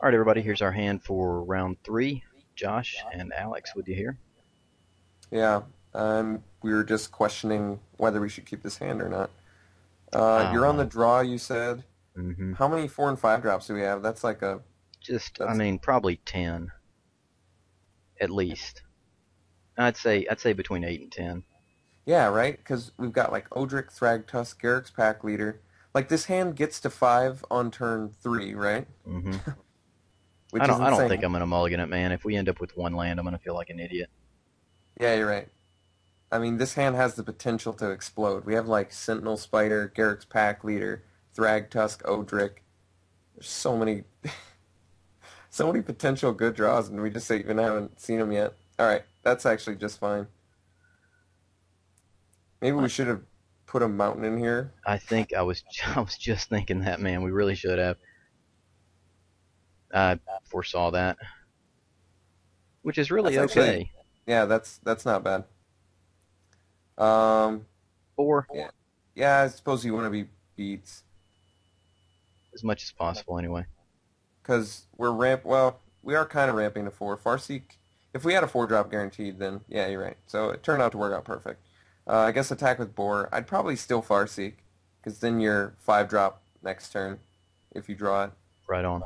All right, everybody, here's our hand for round 3. Josh and Alex with you here. Yeah, we were just questioning whether we should keep this hand or not. You're on the Uh, draw, you said. hmm How many 4 and 5 drops do we have? I That's, mean, probably 10 at least. I'd say between 8 and 10. yeah, right? Because we've got like Odric, Thragtusk, Garruk's Pack Leader. Like this hand gets to 5 on turn 3, right? hmm I Which is don't. I don't think insane. I'm gonna mulligan it, man. If we end up with one land, I'm gonna feel like an idiot. Yeah, you're right. I mean, this hand has the potential to explode. We have like Sentinel Spider, Garruk's Pack Leader, Thragtusk, Odric. There's so many potential good draws, and we just even haven't seen them yet. All right, that's actually just fine. Maybe we But should have put a mountain in here. I think I was. I was just thinking that, man. We really should have. I foresaw that, which is That's really actually, okay. yeah, that's not bad. Um, 4 yeah, yeah. I suppose you want to be beats as much as possible, anyway. because we are kind of ramping to 4. Farseek, if we had a 4 drop guaranteed, then yeah, you're right. So it turned out to work out perfect. I guess attack with Boar. I'd probably still Farseek because then you're 5 drop next turn if you draw it. Right on.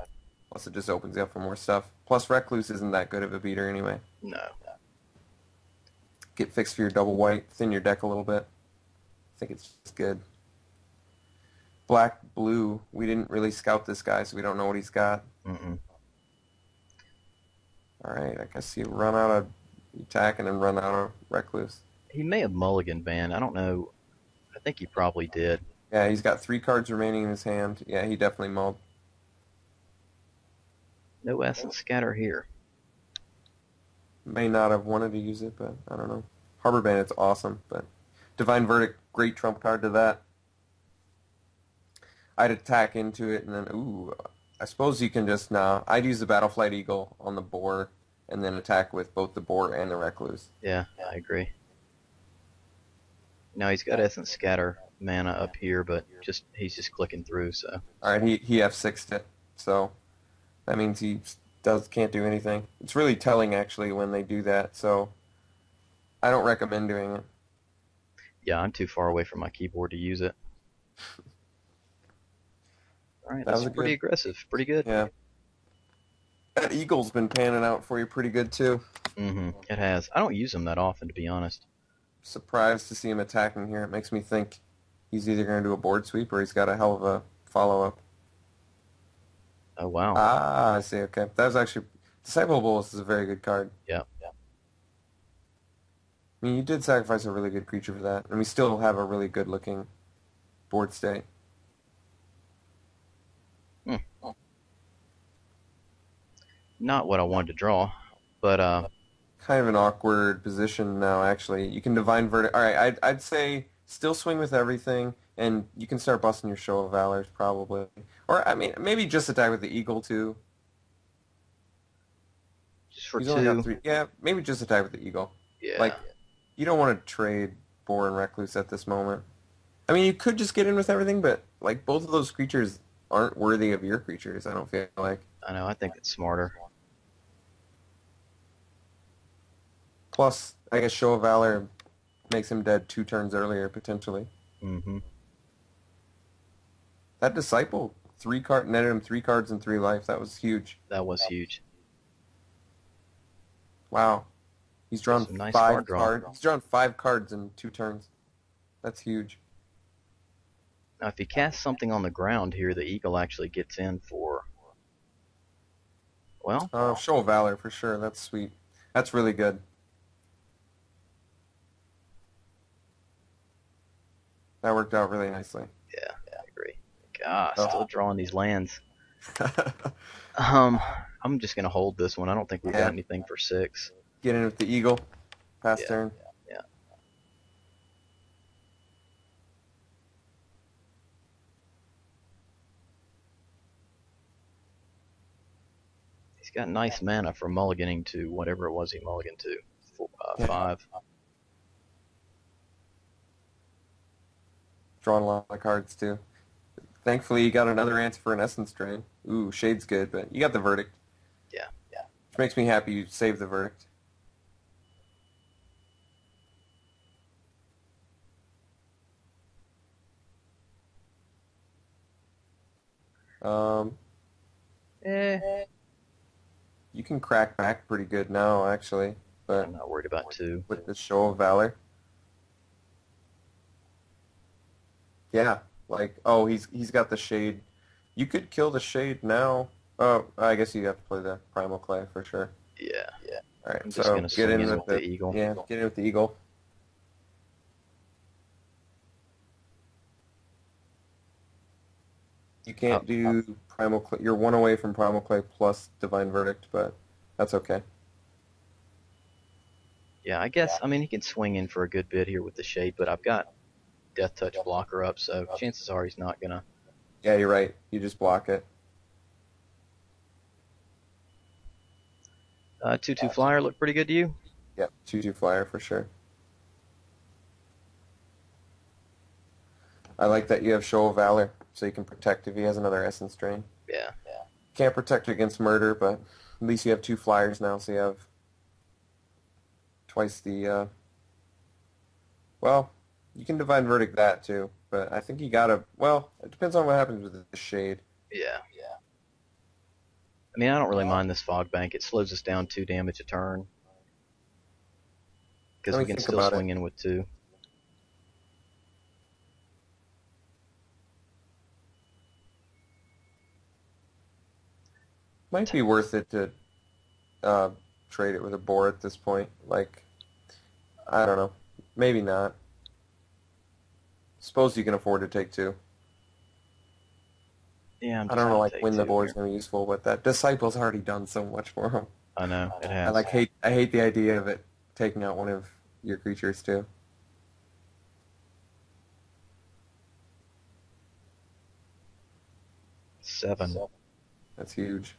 Plus, it just opens you up for more stuff. Plus, Recluse isn't that good of a beater anyway. No. Get fixed for your double white, thin your deck a little bit. I think it's just good. Black, blue, we didn't really scout this guy, so we don't know what he's got. Mm-mm. Alright, I guess you run out of attack and then run out of Recluse. He may have mulliganed, man. I don't know. I think he probably did. Yeah, he's got 3 cards remaining in his hand. Yeah, he definitely mulled. No essence scatter here. May not have wanted to use it, but I don't know. Harbor Bandit's awesome, but Divine Verdict, great trump card to that. I'd attack into it and then, ooh, I suppose you can just, nah. I'd use the Battleflight Eagle on the boar and then attack with both the boar and the Recluse. Yeah, I agree. Now he's got essence scatter mana up here, but he's just clicking through. So Alright, he F6'd it, so that means he can't do anything. It's really telling, actually, when they do that, so I don't recommend doing it. yeah, I'm too far away from my keyboard to use it. All right, That that's was a pretty good, aggressive. Pretty good. yeah. That Eagle's been panning out for you pretty good, too. It has. I don't use him that often, to be honest. Surprised to see him attacking here. It makes me think he's either going to do a board sweep or he's got a hell of a follow-up. Oh wow. Ah, I see. Okay, that was actually Disciple Bolus is a very good card. Yeah. I mean, you did sacrifice a really good creature for that, and we still have a really good-looking board state. Hmm. Not what I wanted to draw, but Kind of an awkward position now, actually. You can Divine Verdict. All right, I'd say still swing with everything, and you can start busting your Show of Valors probably, or I mean, maybe just attack with the Eagle too. just for He's only got 2. 3. Yeah, maybe just attack with the Eagle. Yeah. Like, you don't want to trade Boar and Recluse at this moment. I mean, you could just get in with everything, but like both of those creatures aren't worthy of your creatures. I don't feel like. I know. I think it's smarter. Plus, I guess Show of Valor makes him dead 2 turns earlier potentially. Mm-hmm. That Disciple netted him 3 cards and 3 life. That was huge. That was huge. Wow, he's drawn Some nice card 5 draw. cards. He's drawn 5 cards in 2 turns. That's huge. Now, if he casts something on the ground here, the eagle actually gets in for. Well, Show of Valor for sure. That's sweet. That's really good. That worked out really nicely. yeah, I agree. Gosh, Oh. still drawing these lands. I'm just gonna hold this one. I don't think we've Yeah. got anything for 6. Get in with the Eagle. Pass Yeah. turn. Yeah. He's got nice mana for mulliganing to whatever it was he mulliganed to. Yeah. 5. Drawn a lot of cards too. Thankfully, you got another answer for an Essence Drain. Ooh, Shade's good, but you got the verdict. Yeah. Which makes me happy you saved the verdict. Um, Eh. you can crack back pretty good now, actually, Yeah, but I'm not worried about 2. with the show of valor. Yeah, like, oh, he's got the Shade. You could kill the Shade now. Oh, I guess you have to play the Primal Clay for sure. Yeah. All right, I'm just so gonna get swing in in with with the eagle. yeah, get in with the Eagle. You Uh, can't do Primal Clay. You're one away from Primal Clay plus Divine Verdict, but that's okay. yeah, I guess. I mean, he can swing in for a good bit here with the shade, but I've got Death Touch blocker up, so chances are he's not gonna. Yeah, you're right. You just block it. 2/2 flyer look pretty good to you? Yep, 2/2 flyer for sure. I like that you have Show of Valor, so you can protect if he has another Essence Drain. Yeah. Can't protect against murder, but at least you have 2 flyers now, so you have twice the, well, you can Divine Verdict that too, but I think you gotta, well, it depends on what happens with the Shade. Yeah. I mean, I don't really mind this fog bank. It slows us down 2 damage a turn because Let we me can think still about swing it. in with 2. Might be worth it to uh, trade it with a boar at this point. Like, I don't know. Maybe not. Suppose you can afford to take 2. Yeah, I'm I just don't know, gonna like, take when the 2 boar is here. going to be useful, but that Disciple's already done so much for him. I know it I has. like I hate the idea of it taking out one of your creatures too. 7. That's huge.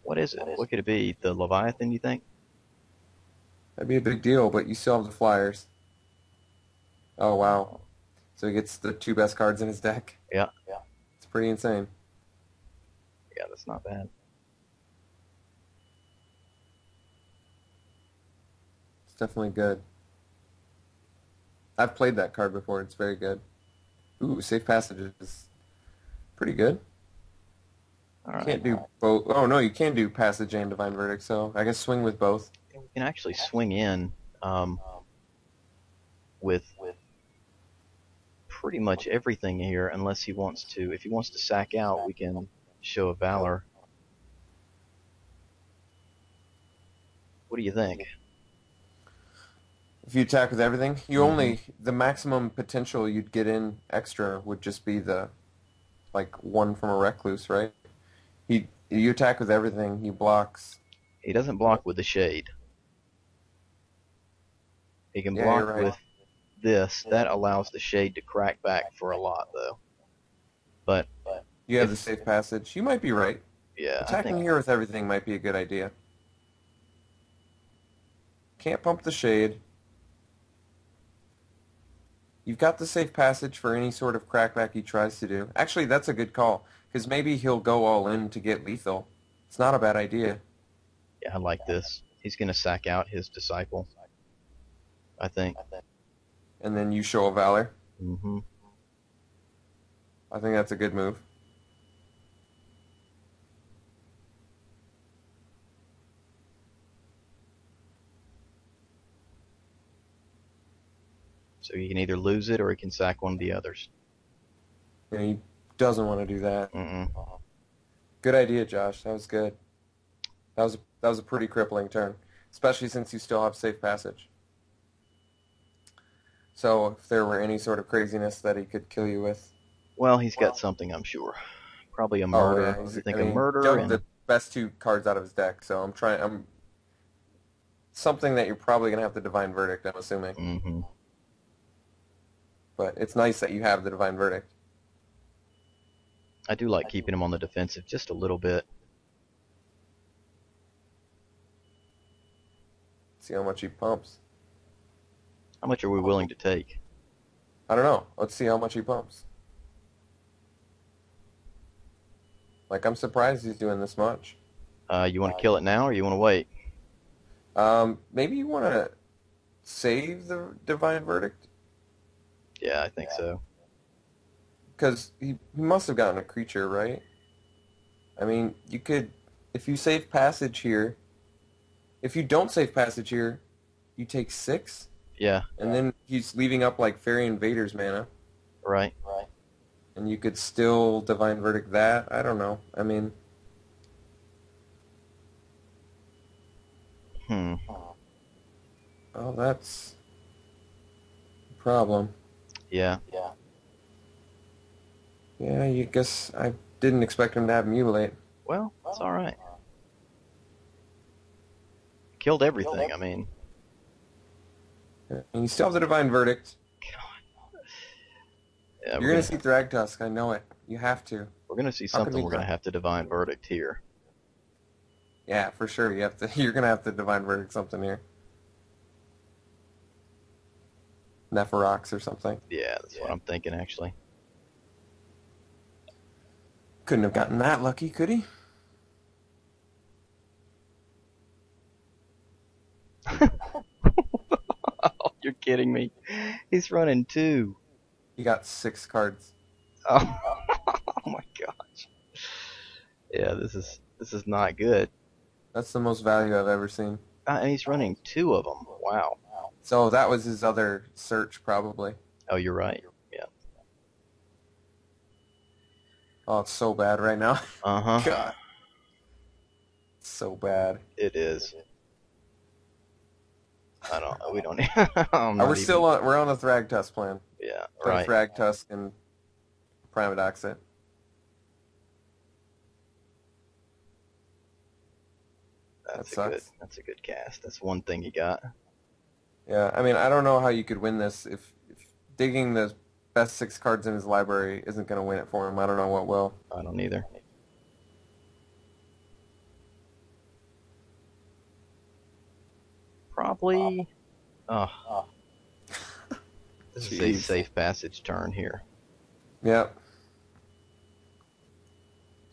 What is it? What could it be? The Leviathan, you think? That'd be a big deal, but you still have the flyers. Oh wow. So he gets the 2 best cards in his deck. Yeah. It's pretty insane. Yeah, that's not bad. It's definitely good. I've played that card before. It's very good. Ooh, Safe Passage is pretty good. All You right. can't do both. Oh no, you can do Passage and Divine Verdict, so I guess swing with both. We can actually swing in with pretty much everything here, unless he wants to. If he wants to sack out, we can show a valor. What do you think? If you attack with everything, you Mm-hmm. only the maximum potential you'd get in extra would just be the like 1 from a Recluse, right? You attack with everything. He blocks. He doesn't block with the shade. He can Yeah, you're block right. with this. That allows the shade to crack back for a lot, though. But You have the if Safe Passage. You might be right. yeah, I think Attacking here with everything might be a good idea. Can't pump the Shade. You've got the Safe Passage for any sort of crackback he tries to do. Actually, that's a good call, because maybe he'll go all in to get lethal. It's not a bad idea. yeah, I like this. He's gonna sack out his disciple, I think. And then you show a Valor. Mm-hmm. I think that's a good move. So he can either lose it or he can sack one of the others. And he doesn't want to do that. Mm-mm. Good idea, Josh. That was good. That was a pretty crippling turn, especially since you still have Safe Passage. So if there were any sort of craziness that he could kill you with, Well, he's got something, I'm sure. Probably a oh yeah, murder. I think I a mean, murder dug and the best 2 cards out of his deck. So I'm something that you're probably gonna have the Divine Verdict. I'm assuming, mm-hmm. but it's nice that you have the Divine Verdict. I do like keeping him on the defensive just a little bit. See how much he pumps. How much are we willing to take? I don't know. Let's see how much he pumps. Like, I'm surprised he's doing this much. You want to kill it now, or you want to wait? Maybe you want to save the Divine Verdict? Yeah, I think so. Because he must have gotten a creature, right? I mean, you could, if you save passage here, if you don't save passage here, you take 6, Yeah, and then he's leaving up like Fairy Invaders mana, right. and you could still Divine Verdict that. I don't know. I mean, Hmm. oh, that's a problem. Yeah. Yeah, you guess I didn't expect him to have Mutilate. Well, it's all right. Killed everything. I mean, And you still have the Divine Verdict. yeah, You're gonna see Thragtusk. I know it. You have to. we're gonna see How could something. we We're gonna not? have to divine verdict here. Yeah, for sure. You have to. You're gonna have to Divine Verdict something here. Neferox or something. Yeah, that's what I'm thinking actually. Couldn't have gotten that lucky, could he? Oh, you're kidding me. He's running 2. He got 6 cards. Oh, oh my gosh. Yeah, this is not good. That's the most value I've ever seen. And he's running 2 of them. Wow. So that was his other search, probably. Oh, you're right. Yeah. Oh, it's so bad right now. Uh-huh. God. It's so bad. It is. I don't know. We don't. We're on the Thragtusk plan. Yeah. Play Right. Thragtusk and Primadox it. That's a sucks. good. That's a good cast. That's one thing you got. Yeah, I mean, I don't know how you could win this if digging the best 6 cards in his library isn't going to win it for him. I don't know what will. I don't either. Probably. Oh. This is a Jeez. safe passage turn here. Yep.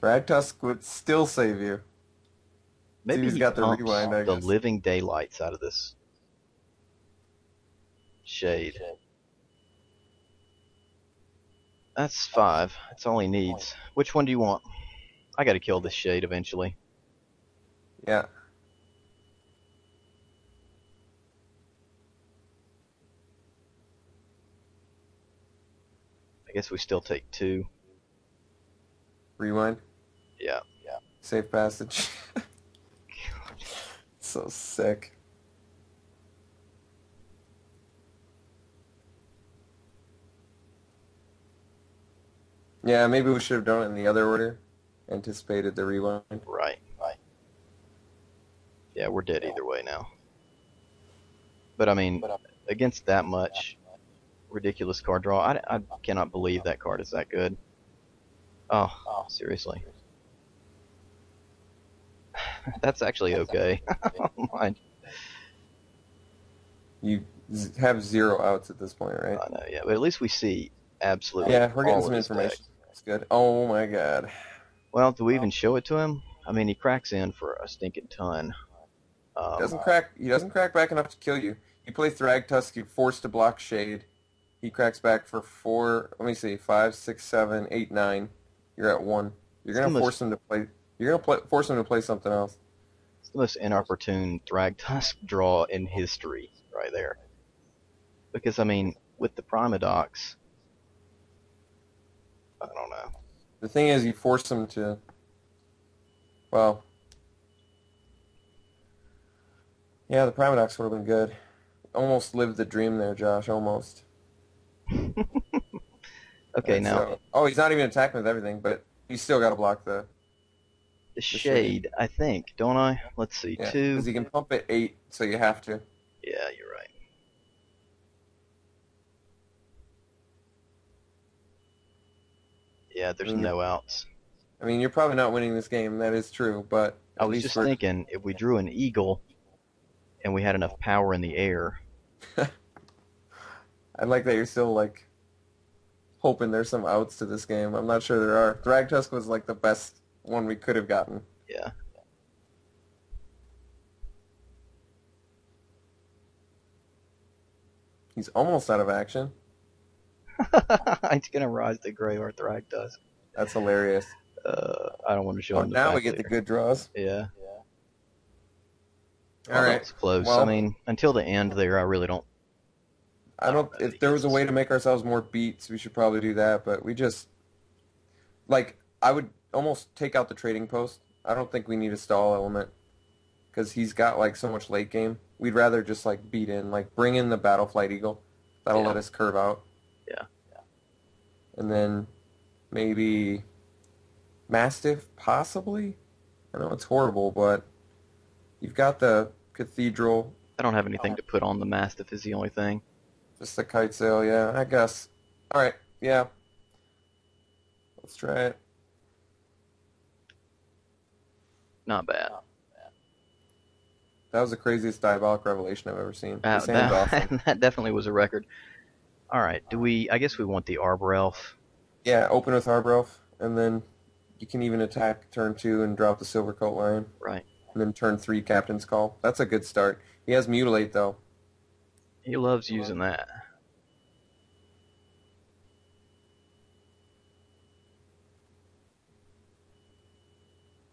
Thragtusk would still save you. Maybe he's he got the pumps rewind, I the guess. living daylights out of this shade. That's 5. That's all he needs. Which one do you want? I gotta kill this shade eventually. Yeah. I guess we still take 2. Rewind. Yeah. Safe passage. So sick. Yeah, maybe we should have done it in the other order. Anticipated the rewind. Right. Yeah, we're dead either way now. But I mean, against that much ridiculous card draw, I cannot believe that card is that good. Oh, seriously. That's actually okay. I don't mind. You have 0 outs at this point, right? I know, yeah, but at least we see absolutely Yeah, we're getting all some of his information. deck. That's good. Oh my god. Well, do we even show it to him? I mean, he cracks in for a stinking ton. He doesn't crack back enough to kill you. You play Thragtusk, you're forced to block Shade. He cracks back for 4, let me see, 5, 6, 7, 8, 9. You're at 1. You're gonna force him to play force him to play something else. It's the most inopportune Thragtusk draw in history, right there. Because, I mean, with the Primadox, I don't know. The thing is, you force him to, well, yeah, the Primadox would have been good. Almost lived the dream there, Josh, almost. Okay, And now, so, oh, he's not even attacking with everything, but you still got to block the the shade. shade, I think, don't I? Let's see, Yeah, 2. because he can pump at 8, so you have to. Yeah, you're right. Yeah, there's no outs. I mean, you're probably not winning this game. That is true, but I at was least just we're- thinking, if we drew an eagle and we had enough power in the air, I like that you're still hoping there's some outs to this game. I'm not sure there are. Thragtusk was like the best one we could have gotten. Yeah. He's almost out of action. It's gonna rise the Grey Arthrag does. That's hilarious. I don't want to show Oh, him the now we back get the there. good draws. Yeah. All Oh, that right. was close. Well, I mean, until the end there, I really don't. I don't. have If any there was a guesses. way to make ourselves more beats, we should probably do that. But we just like I would almost take out the trading post. I don't think we need a stall element because he's got like so much late game. We'd rather just like beat in, like bring in the Battleflight Eagle. That'll Yeah. let us curve out, Yeah. and then maybe Mastiff possibly. I know it's horrible, but you've got the Cathedral, I don't have anything to put on the Mastiff is the only thing. just the Kite Sail. Yeah, I guess. All right. Yeah. Let's try it. Not bad. That was the craziest diabolic revelation I've ever seen. This hand's That, awesome. that definitely was a record. All right. Do we? I guess we want the Arbor Elf. Yeah, open with Harbor Elf, and then you can even attack turn 2 and drop the Silver Coat Lion, Right. and then turn 3 Captain's Call. That's a good start. He has Mutilate, though. He loves using that.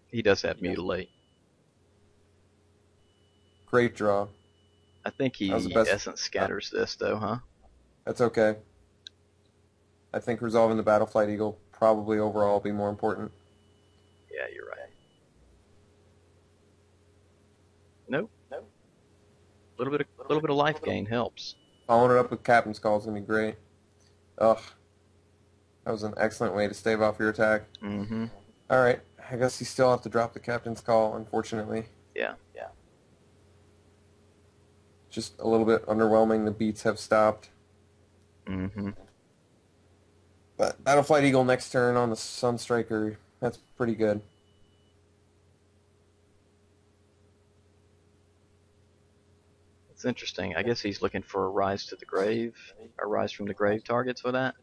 He does have Mutilate. Great draw. I think That was the he best. Essence scatters this, though, huh? That's okay. I think resolving the Battleflight Eagle probably overall will be more important. Yeah, you're right. Nope. A little bit of life gain helps. Following it up with Captain's Call is going to be great. Ugh. That was an excellent way to stave off your attack. Mm-hmm. All right. I guess you still have to drop the Captain's Call, unfortunately. Yeah. Just a little bit underwhelming. The beats have stopped. Mm-hmm. But Battleflight Eagle next turn on the Sunstriker, that's pretty good. It's interesting. I guess he's looking for a rise to the grave, a rise from the grave targets with that.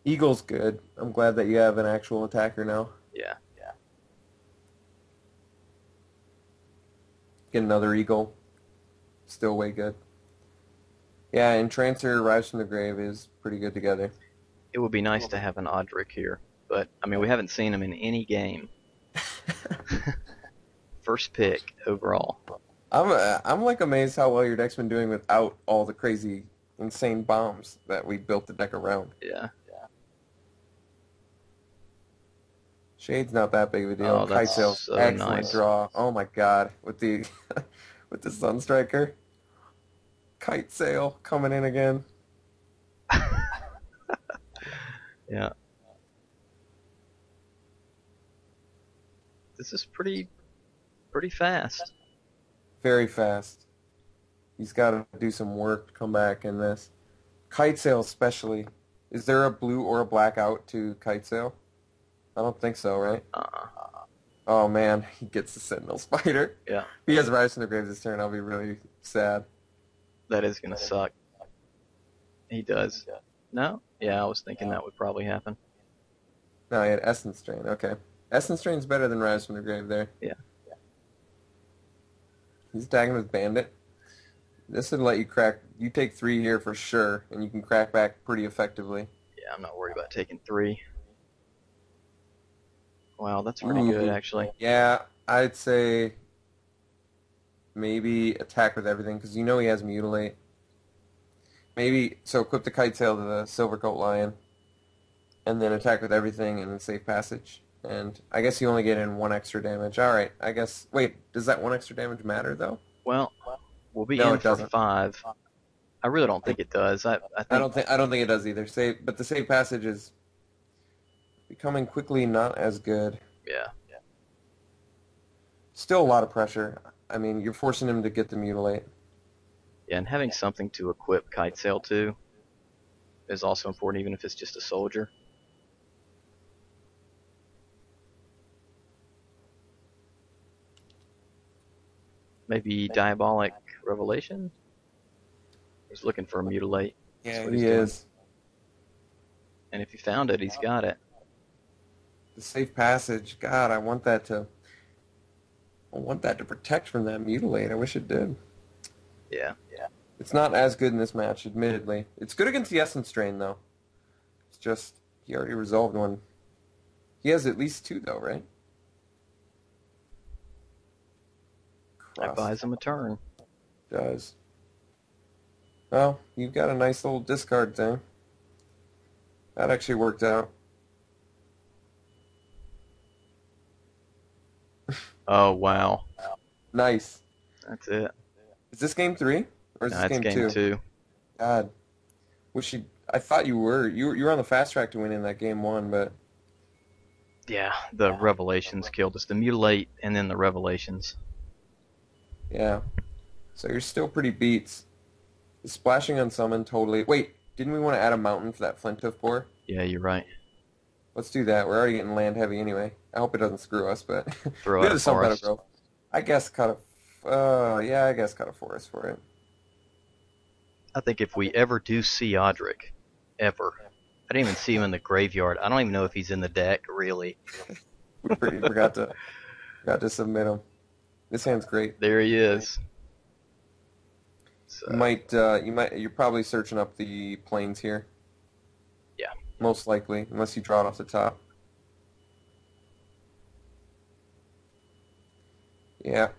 Eagle's good. I'm glad that you have an actual attacker now. Yeah. Get another Eagle. Still way good. Yeah, and Trancer Rise from the Grave is pretty good together. It would be nice to have an Odric here, but I mean we haven't seen him in any game. First pick overall. I'm like amazed how well your deck's been doing without all the crazy, insane bombs that we built the deck around. Yeah. Shade's not that big of a deal. Oh, Kite that's Sail's so excellent nice. draw. Oh my god, with the with the Sunstriker. Kite Sail coming in again. Yeah. This is pretty fast. Very fast. He's got to do some work to come back in this. Kite Sail especially. Is there a blue or a black out to Kite Sail? I don't think so, right? Oh man, he gets the Sentinel Spider. Yeah. If he has Rise from the Grave this turn, I'll be really sad. That is gonna suck. He does. No? Yeah, I was thinking that would probably happen. No, he had Essence Drain. Okay. Essence Drain's better than Rise from the Grave there. Yeah. He's attacking with Bandit. This would let you crack. You take 3 here for sure, and you can crack back pretty effectively. Yeah, I'm not worried about taking 3. Wow, that's pretty good actually. Yeah, I'd say maybe attack with everything, because you know he has Mutilate. Maybe, so equip the Kite Sail to the Silvercoat Lion, and then attack with everything, and then Safe Passage. And I guess you only get in 1 extra damage. Alright, I guess, wait, does that 1 extra damage matter, though? Well, we'll be No, in it for doesn't. 5. I really don't think it does. I think I don't think it does either. But the Safe Passage is becoming quickly not as good. yeah. Still a lot of pressure. I mean, you're forcing him to get the Mutilate. Yeah, and having something to equip Kite Sail to is also important, even if it's just a soldier. Maybe Diabolic Revelation? He's looking for a mutilate. That's Yeah, what he's he doing. is. And if he found it, he's got it. The safe passage. God, I want that to protect from that mutilate. I wish it did. Yeah. It's not as good in this match, admittedly. It's good against the Essence Drain, though. It's just, he already resolved one. He has at least 2, though, right? That buys him a turn. Does. Well, you've got a nice little discard thing. That actually worked out. Oh, wow. Nice. That's it. Is this game 3? Or is No, this it's game game 2? 2. God. Wish you... I thought you were. You were on the fast track to win in that game 1, but... Yeah, the revelations killed us. The mutilate and then the revelations. Yeah. So you're still pretty beats. The splashing on summon totally... Wait, didn't we want to add a mountain for that flint hoof boar? Yeah, you're right. Let's do that. We're already getting land heavy anyway. I hope it doesn't screw us, but... Throw we out have a the sun forest. growth. I guess cut a... yeah, I guess cut a forest for it. I think if we ever do see Odric, ever, I didn't even see him in the graveyard. I don't even know if he's in the deck, really. We forgot to submit him. This hand's great. There he is. So, You're probably searching up the planes here. Yeah. Most likely, unless you draw it off the top. Yeah.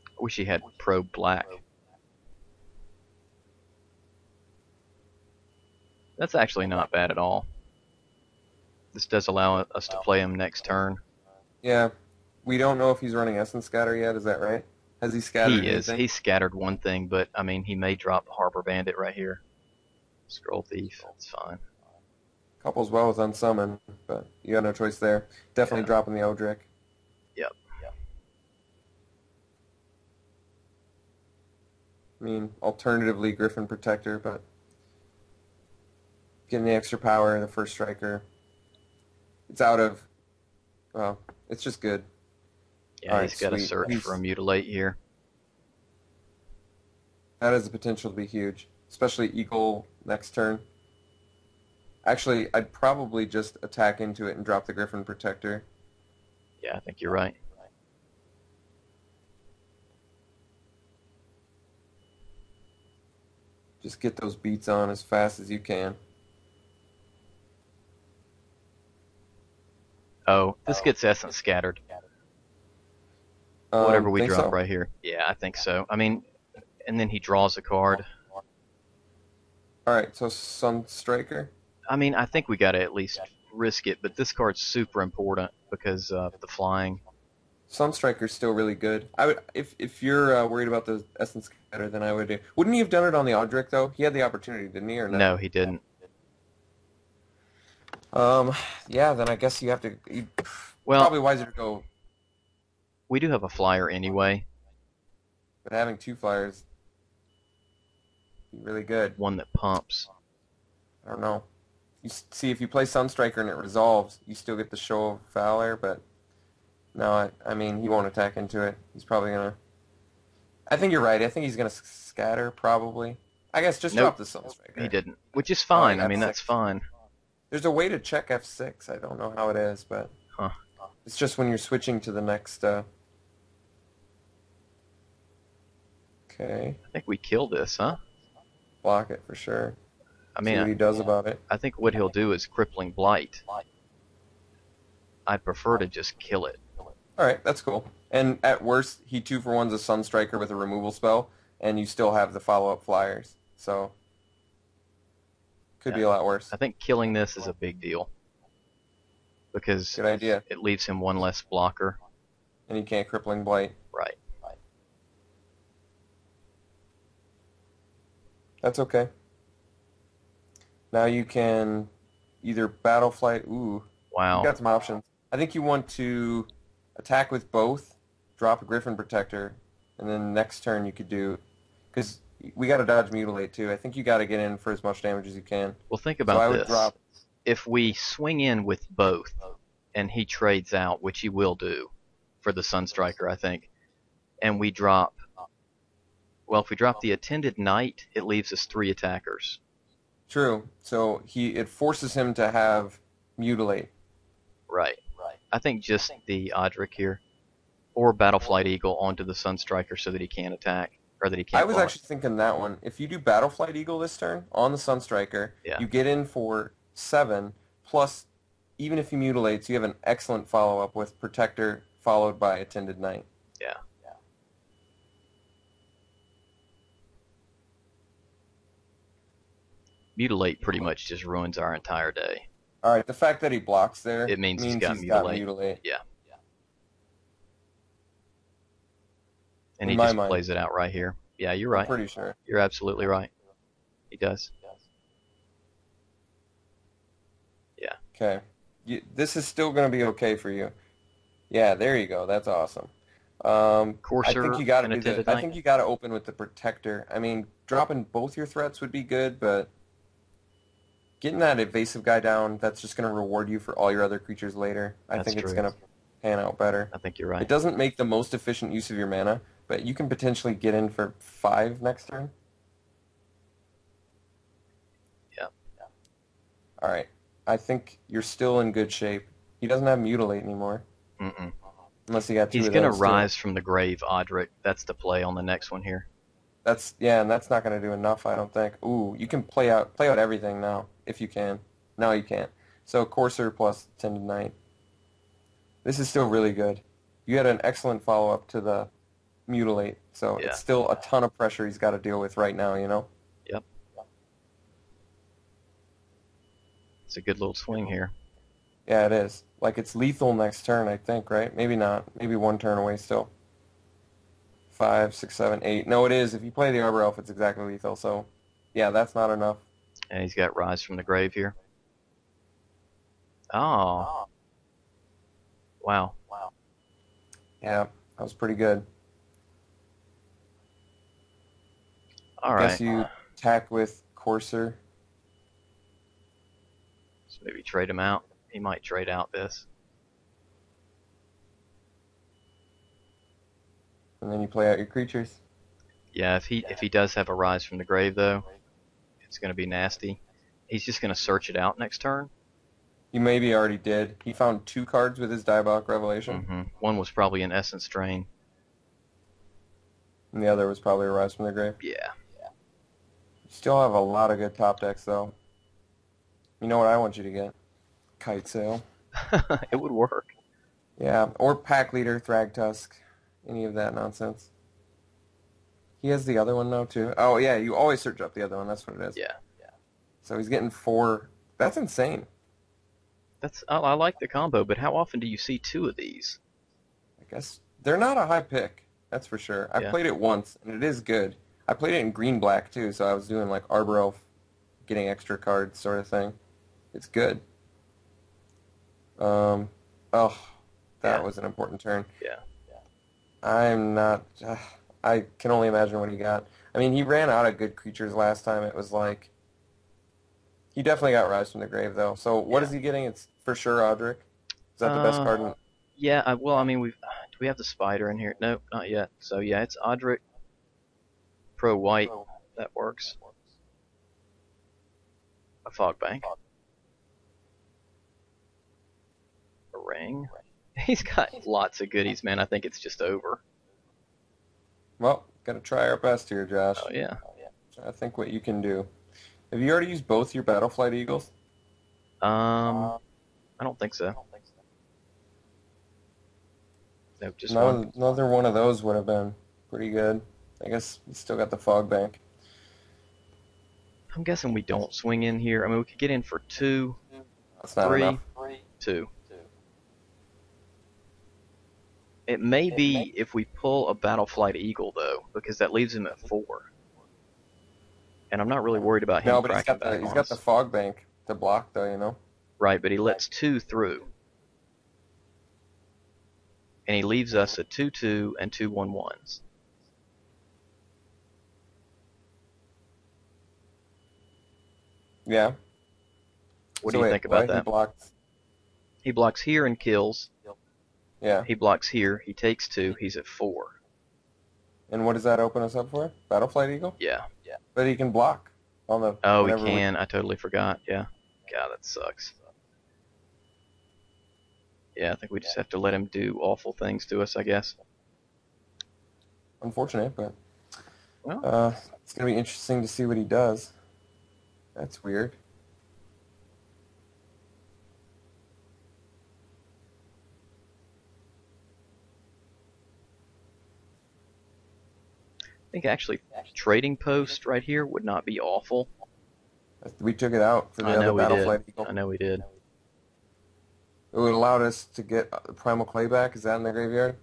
I wish he had probe black. That's actually not bad at all. This does allow us to play him next turn. Yeah. We don't know if he's running Essence Scatter yet, is that right? Has he scattered He is. anything? He scattered one thing, but I mean, he may drop Harbor Bandit right here. Scroll Thief. It's fine. Couples well with Unsummon, but you got no choice there. Definitely dropping the Odric. Yep. I mean, alternatively Griffin Protector, but getting the extra power, the first striker. It's out of... Well, it's just good. Yeah, Alright, he's got to sweet. search for a mutilate here. That has the potential to be huge, especially Eagle next turn. Actually, I'd probably just attack into it and drop the Griffin Protector. Yeah, I think you're right. Just get those beats on as fast as you can. Oh, this gets Essence scattered. Whatever we Think drop so? right here. Yeah, I think so. I mean, and then he draws a card. Alright, so Sunstriker. I mean, I think we got to at least risk it, but this card's super important because of the flying. Sunstriker's still really good. I would, if you're worried about the Essence Scatter, then I would. Wouldn't he have done it on the Odric though? He had the opportunity, didn't he, or no? No, he didn't. Yeah. Then I guess you have to. Well, Probably wiser to go. we do have a flyer anyway, But having 2 flyers, be really good. one that pumps. I don't know. You see, if you play Sunstriker and it resolves, you still get the Show of Valor, but no, I mean, he won't attack into it. He's probably gonna... I think you're right. I think he's gonna scatter, probably. I guess just Nope. drop the Sunstriker. He didn't, which is fine. Oh, I mean, F6. that's fine. There's a way to check F6. I don't know how it is, but... Huh. It's just when you're switching to the next... Okay. I think we kill this, huh? Block it for sure. I See what he mean, does about it. I think what he'll do is Crippling Blight. I'd prefer to just kill it. Alright, that's cool. And at worst, he 2-for-1's a Sunstriker with a removal spell, and you still have the follow-up flyers. So, could be a lot worse. I think killing this is a big deal. Because Good idea. it leaves him one less blocker. And you can't Crippling Blight. Right. That's okay. Now you can either Battle Flight... Ooh, Wow. you got some options. I think you want to attack with both, drop a Griffin Protector, and then next turn you could do... Because we got to dodge Mutilate too. I think you got to get in for as much damage as you can. Well, think So I about would this. drop... If we swing in with both, and he trades out, which he will do for the Sunstriker, I think, and we drop. Well, if we drop the attended knight, it leaves us 3 attackers. True. So it forces him to have mutilate. Right. I think just the Odric here, or Battleflight Eagle onto the Sunstriker so that he can't attack, or that he can't I was block. actually thinking that one. If you do Battleflight Eagle this turn on the Sunstriker, Yeah. you get in for 7, plus even if he mutilates, you have an excellent follow-up with Protector followed by Attended Knight. Yeah. Mutilate pretty much just ruins our entire day. All right, the fact that he blocks there It means he's got mutilate. Yeah. And In he my just mind. plays it out right here. Yeah, you're I'm right. pretty sure. You're absolutely right. He does. Yeah. Okay. This is still going to be okay for you. Yeah, there you go. That's awesome. I Courser think you got to and do Attended that. I Knight. think you got to open with the Protector. I mean, dropping both your threats would be good, but getting that evasive guy down, that's just going to reward you for all your other creatures later. I That's think it's true. going to pan out better. I think you're right. It doesn't make the most efficient use of your mana, but you can potentially get in for 5 next turn. Yeah. All right. I think you're still in good shape. He doesn't have Mutilate anymore. Mm-mm. Unless he got 2 He's of going to those, rise from the grave, Odric. That's the play on the next one here. And that's not going to do enough, I don't think. Ooh, you can play out everything now, if you can. No, you can't. So Courser plus Attended Knight. This is still really good. You had an excellent follow-up to the Mutilate, so Yeah. it's still a ton of pressure he's got to deal with right now, you know? Yep. It's a good little swing here. Yeah, it is. Like, it's lethal next turn, I think, right? Maybe not. Maybe 1 turn away still. 5, 6, 7, 8. No, it is. If you play the Arbor Elf, it's exactly lethal, so yeah, that's not enough. And he's got rise from the grave here. Oh. Wow. Yeah, that was pretty good. All Guess right. you attack with Courser. So maybe trade him out. He might trade out this. And then you play out your creatures. Yeah, if he does have a rise from the grave though, it's going to be nasty. He's just going to search it out next turn. You maybe already did. He found 2 cards with his Diabolic Revelation, Mm-hmm. One was probably an Essence Drain. and the other was probably a Rise from the Grave. Yeah. You still have a lot of good top decks, though. You know what I want you to get? Kite Sail. It would work. Yeah, or Pack Leader, Thragtusk. Any of that nonsense. He has the other one now, too. Oh, yeah, you always search up the other one. That's what it is. Yeah. So he's getting 4. That's insane. I like the combo, but how often do you see 2 of these? I guess they're not a high pick. That's for sure. I Yeah. played it once, and it is good. I played it in green-black, too, so I was doing, like, Arbor Elf, getting extra cards sort of thing. It's good. That Yeah. was an important turn. Yeah. I'm not... I can only imagine what he got. I mean, he ran out of good creatures last time. It was like... He definitely got Rise from the Grave, though. So what is he getting? It's for sure Odric. Is that the best card? Yeah, well, I mean, do we have the spider in here? Nope, not yet. So yeah, it's Odric, Pro White. That works. A Fog Bank. A ring. He's got lots of goodies, man. I think it's just over. Well, gotta try our best here, Josh. Oh yeah. I think what you can do. Have you already used both your Battleflight Eagles? I don't think so. Nope, just one. Another one of those would have been pretty good. I guess we still got the Fog Bank. I'm guessing we don't swing in here. I mean, we could get in for 2, That's not 3, enough. 2. It may be if we pull a Battleflight Eagle, though, because that leaves him at 4. And I'm not really worried about him No, but he's cracking got back he's on got us. the Fog Bank to block, though. You know. Right, but he lets 2 through. And he leaves us a 2/2 and 2 1/1s. Yeah. What do you think about that? He He blocks here and kills. Yeah. He blocks here. He takes 2. He's at 4. And what does that open us up for? Battleflight Eagle? Yeah. But he can block on the Oh, we whenever we. can. I totally forgot. Yeah. God, that sucks. Yeah, I think we just have to let him do awful things to us, I guess. Unfortunate, but Well, it's gonna be interesting to see what he does. That's weird. I think actually trading post right here would not be awful. We took it out for the I other know we did. Battleflight Eagle. I know we did. It would allow us to get the Primal Clay back. Is that in the graveyard?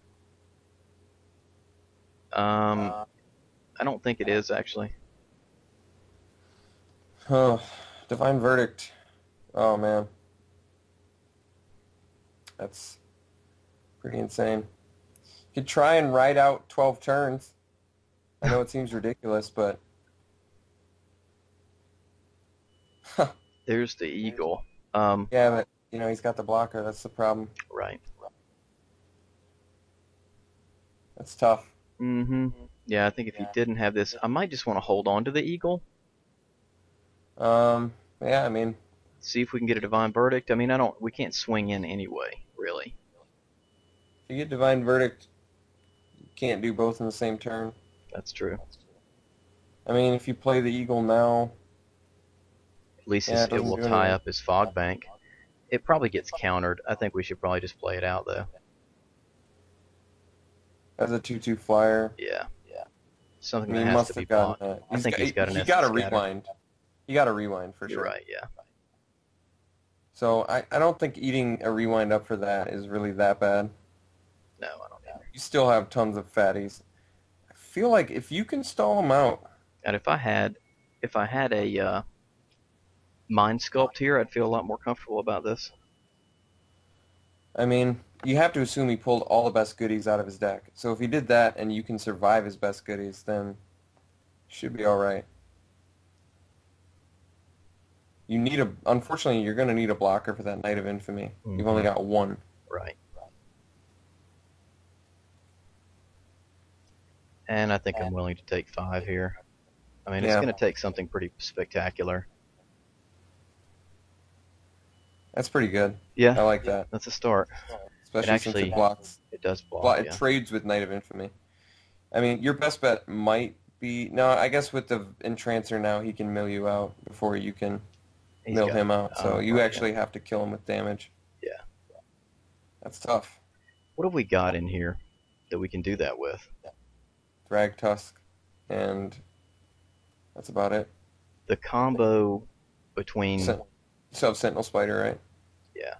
Um, I don't think it is actually. Oh, Divine Verdict. Oh man, that's pretty insane. You could try and ride out 12 turns. I know it seems ridiculous, but There's the eagle. yeah, but he's got the blocker. That's the problem. Right. That's tough. Mm-hmm. Yeah, I think if he didn't have this, I might just want to hold on to the eagle. Yeah, I mean, See if we can get a divine verdict. I mean, we can't swing in anyway, really. if you get Divine Verdict, you can't do both in the same turn. That's true. I mean, if you play the Eagle now, At least yeah, it it doesn't will do tie anything. up his fog bank. It probably gets countered. I think we should probably just play it out, though. As a 2/2 flyer, Yeah. I Something mean, that he has to must be have gotten blocked. that. I think he's got an He got essence a scatter. rewind. He got a rewind for You're sure. right, yeah. So I don't think eating a rewind up for that is really that bad. No, I don't either. You still have tons of fatties. I feel like if you can stall them out, And if I had a mind sculpt here, I'd feel a lot more comfortable about this. I mean, you have to assume he pulled all the best goodies out of his deck. So if he did that and you can survive his best goodies, then should be all right. Unfortunately, you're going to need a blocker for that Knight of Infamy. You've only got one. Right. And I think I'm willing to take 5 here. I mean, it's Yeah, going to take something pretty spectacular. that's pretty good. Yeah, I like that, that's a start. especially since it blocks. It does block, It yeah. trades with Knight of Infamy. I mean, your best bet might be no. I guess with the Entrancer now, he can mill you out before you can mill him out. So you right, actually have to kill him with damage. Yeah. That's tough. What have we got in here that we can do that with? Drag Tusk, and that's about it. The combo between... You still have Sentinel Spider, right? Yeah.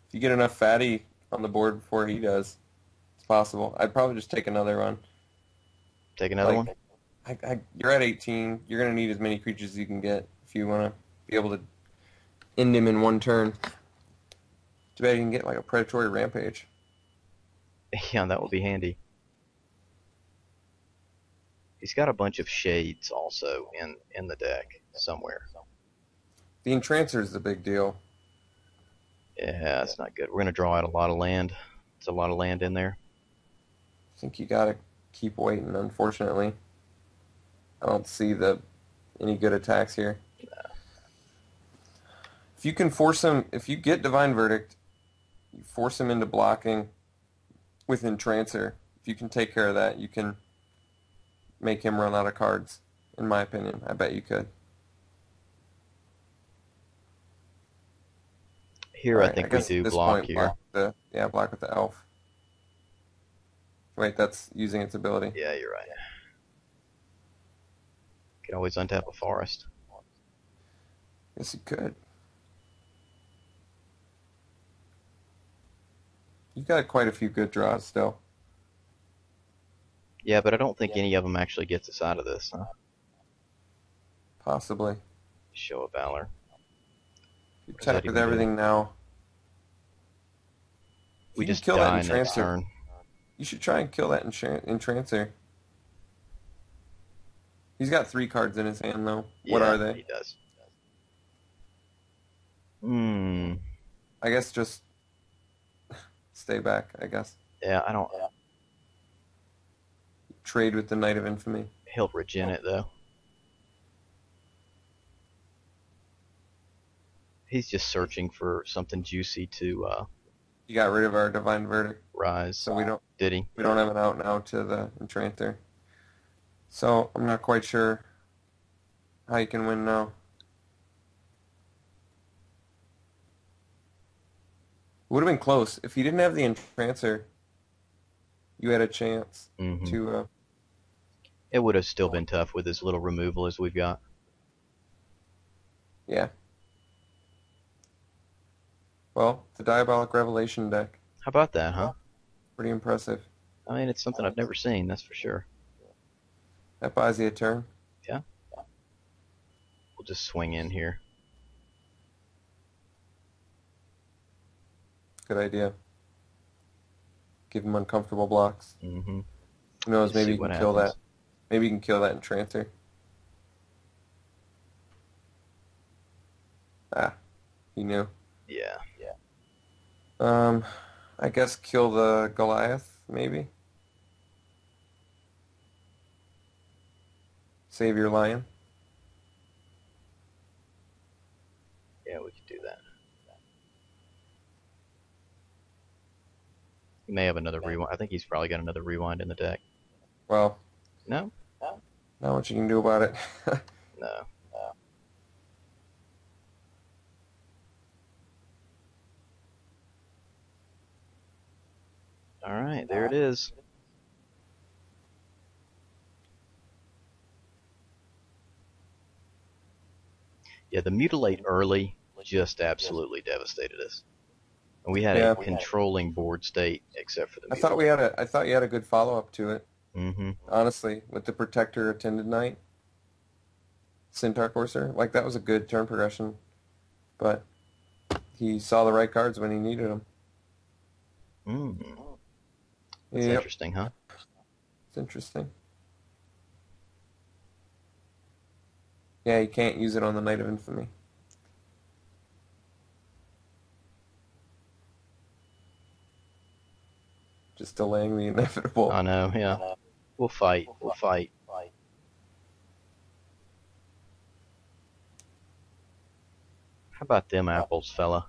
If you get enough fatty on the board before he does, it's possible. I'd probably just take another one. Take another one? You're at 18. You're going to need as many creatures as you can get if you want to be able to end him in one turn. Too bad you can get like a Predatory Rampage. Yeah, that would be handy. He's got a bunch of shades also in the deck somewhere. The Entrancer is the big deal. Yeah, that's not good. We're going to draw out a lot of land. There's a lot of land in there. I think you got to keep waiting, unfortunately. I don't see any good attacks here. If you can force him, if you get Divine Verdict, you force him into blocking with Entrancer. If you can take care of that, you can make him run out of cards, in my opinion. I bet you could. Here, I think we do block here. Block with the elf. Wait, that's using its ability. Yeah, you're right. Can always untap a forest. Yes, you could. You've got quite a few good draws still. Yeah, but I don't think any of them actually gets us out of this, huh? Possibly. Show of Valor. You attack with everything now. We just die next turn. You should try and kill that Entrancer. He's got 3 cards in his hand, though. What are they? He does. I guess just stay back, I guess. Yeah, I don't... trade with the Knight of Infamy. He'll regen it though. He's just searching for something juicy to He got rid of our Divine Verdict, rise. so we don't Did he? have an out now to the Enchanter. So I'm not quite sure how you can win now. Would have been close if you didn't have the Enchanter. You had a chance to. It would have still been tough with as little removal as we've got. Yeah. Well, the Diabolic Revelation deck. How about that, huh? Pretty impressive. I mean, it's something I've never seen, that's for sure. That buys you a turn. Yeah. We'll just swing in here. Good idea. Give him uncomfortable blocks. Mm-hmm. Who knows, maybe you can kill that. Maybe you can kill that Enchanter. Ah, he knew. Yeah. I guess kill the Goliath, maybe? Save your lion? Yeah, we could do that. He may have another rewind. I think he's probably got another rewind in the deck. Well, No? not much you can do about it. No. Alright, there it is. Yeah, the mutilate early just absolutely devastated us. And we had a controlling board state except for the mutilate. I thought you had a good follow-up to it. Mm-hmm. Honestly, with the Protector Attended Knight, Centaur Courser, like that was a good turn progression. But he saw the right cards when he needed them. Mm. That's interesting, huh? It's interesting. Yeah, you can't use it on the Knight of Infamy. Just delaying the inevitable. I know, yeah. We'll fight. We'll fight. How about them apples, fella?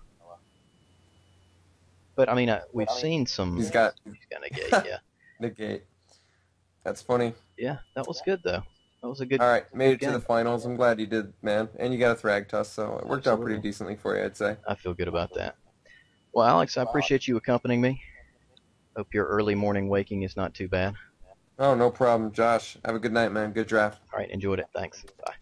But, I mean, we've seen some... He's got negate, yeah. Negate. That's funny. Yeah, that was good, though. That was a good... Alright, made it to game. the finals. I'm glad you did, man. And you got a Thragtusk, so it worked out pretty decently for you, I'd say. I feel good about that. Well, Alex, I appreciate you accompanying me. Hope your early morning waking is not too bad. Oh, no problem. Josh, have a good night, man. Good draft. All right, enjoyed it. Thanks. Bye.